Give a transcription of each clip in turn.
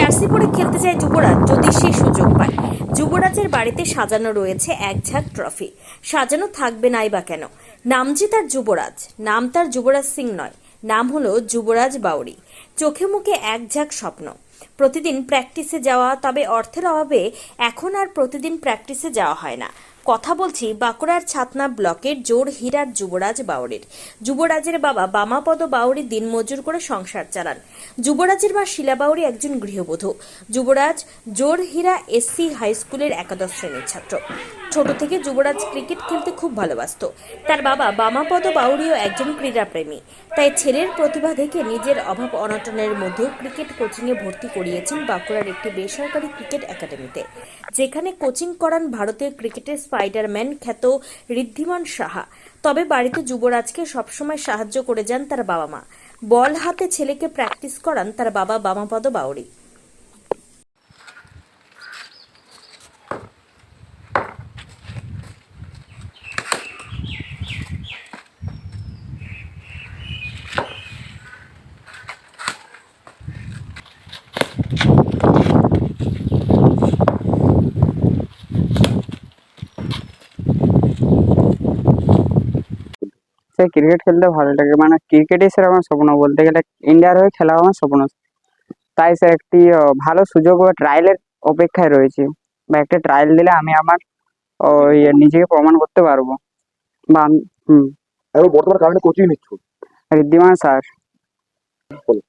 Jersey পরে খেলতে চায় যুবরাজ যদি সে সুযোগ পায়। যুবরাজের বাড়িতে সাজানো রয়েছে এক ঝাঁক ট্রফি। সাজানো থাকবে নাই বা কেন? নাম যে তার যুবরাজ, নাম তার যুবরাজ সিং নয়, নাম হলো যুবরাজ বাউরি। চোখে মুখে এক ঝাঁক স্বপ্ন, প্রতিদিন প্র্যাকটিসে যাওয়া। তবে অর্থের অভাবে এখন আর প্রতিদিন প্র্যাকটিসে যাওয়া হয় না। কথা বলছি বাঁকুড়ার ছাতনা ব্লকের জোরহীরার যুবরাজ বাউরির। যুবরাজের বাবা বামাপদ বাউরি দিনমজুর করে সংসার চালান। যুবরাজের মা শিলা বাউরি একজন গৃহবধূ। যুবরাজ জোরহীরা এসসি হাই স্কুলের একাদশ শ্রেণীর ছাত্র। ছোট থেকে যুবরাজ ক্রিকেট খেলতে খুব ভালোবাসতো। তার বাবা বামাপদ বাউরিও একজন ক্রীড়াপ্রেমী। তাই ছেলের প্রতিভা দেখে নিজের অভাব অনটনের মধ্যেও ক্রিকেট কোচিংয়ে ভর্তি করিয়েছেন বাঁকুড়ার একটি বেসরকারি ক্রিকেট একাডেমিতে, যেখানে কোচিং করান ভারতের ক্রিকেটের স্পাইডারম্যান খ্যাত ঋদ্ধিমান সাহা। তবে বাড়িতে যুবরাজকে সবসময় সাহায্য করে যান তার বাবা মা। বল হাতে ছেলেকে প্র্যাকটিস করান তার বাবা বামাপদ বাউরি। সে ক্রিকেট খেলতে ভালো লাগে, মানে ক্রিকেটই স্যার আমার স্বপ্ন। বলতে গেলে ইন্ডিয়ার হয়ে খেলা আমার স্বপ্ন। তাই স্যার একটি ভালো সুযোগ বা ট্রায়ালের অপেক্ষায় রয়েছে, বা একটা ট্রায়াল দিলে আমি আমার নিজেকে প্রমাণ করতে পারবো। বা হুম। এখন বর্তমানে কারণে কোচিং নিচ্ছ? ঋদ্ধিমান স্যার। বলো।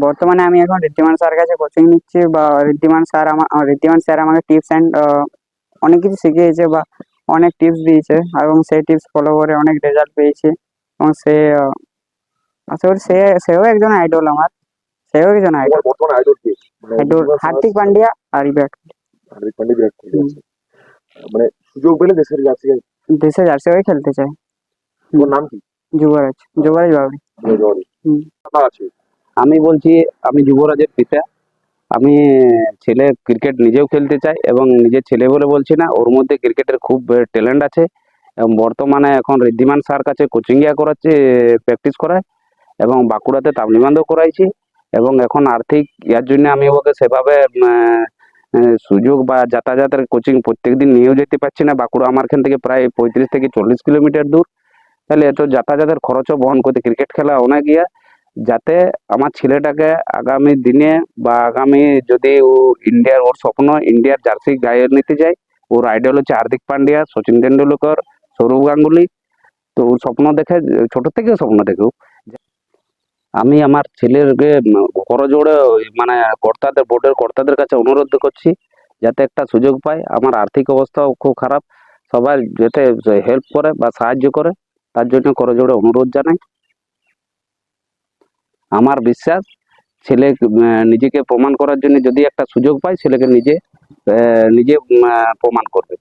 বর্তমানে আমি এখন ঋদ্ধিমান স্যার কাছে কোচিং নিচ্ছি। বা ঋদ্ধিমান স্যার আমাকে টিপস অ্যান্ড অনেক কিছু শিখিয়েছে, বা অনেক টিপস দিয়েছে, এবং সেই টিপস ফলো করে অনেক রেজাল্ট পেয়েছি। এবং আশা করি সেও একজন আইডল আমার। সেও একজন তোমার আইডল। বর্তমানে আইডল কে? মানে আইডল ঋদ্ধিমান স্যার, হার্দিক পান্ডিয়া আর বিরাট কোহলি। হার্দিক পান্ডিয়া, বিরাট কোহলি আছে। মানে সুযোগ পেলে দেশের জার্সি গায়ে দেশে জার্সি হয়ে খেলতে চায়। তোমার নাম কি? যুবরাজ, যুবরাজ বাবরি। হুম। কথা আছে। আমি বলছি, আমি যুবরাজের পিতা। আমি ছেলে ক্রিকেট নিজেও খেলতে চাই, এবং নিজের ছেলে বলে বলছি না, ওর মধ্যে ক্রিকেটের খুব ট্যালেন্ট আছে। এবং বর্তমানে এখন ঋদ্ধিমান স্যার কাছে কোচিং করাচ্ছে, প্র্যাকটিস করায়, এবং বাঁকুড়াতে তাবলিমানও করাইছি। এবং এখন আর্থিক ইয়ার জন্য আমি ওকে সেভাবে সুযোগ বা যাতায়াতের কোচিং প্রত্যেকদিন নিয়েও যেতে পারছি না। বাঁকুড়া আমার এখান থেকে প্রায় 35 থেকে 40 কিলোমিটার দূর। তাহলে এত যাতায়াতের খরচও বহন করতে, ক্রিকেট খেলা অনেক ইয়া, যাতে আমার ছেলেটাকে আগামী দিনে বা আগামী যদি ও ইন্ডিয়ার, ওর স্বপ্ন ইন্ডিয়ার জার্সি গায়ে নিতে যায়। ওর আইডল হচ্ছে হার্দিক পান্ডিয়া, সচিন তেন্ডুলকর, সৌরভ গাঙ্গুলি। তো ওর স্বপ্ন দেখে, ছোট থেকেও স্বপ্ন দেখেও আমি আমার ছেলেকে করজোড়ে মানে বোর্ডের কর্তাদের কাছে অনুরোধ করছি, যাতে একটা সুযোগ পায়। আমার আর্থিক অবস্থাও খুব খারাপ, সবাই যাতে হেল্প করে বা সাহায্য করে, তার জন্য করজোড়ে অনুরোধ জানাই। আমার বিশ্বাস ছেলে নিজেকে প্রমাণ করার জন্য যদি একটা সুযোগ পায়, ছেলেকে নিজে নিজে প্রমাণ করবে।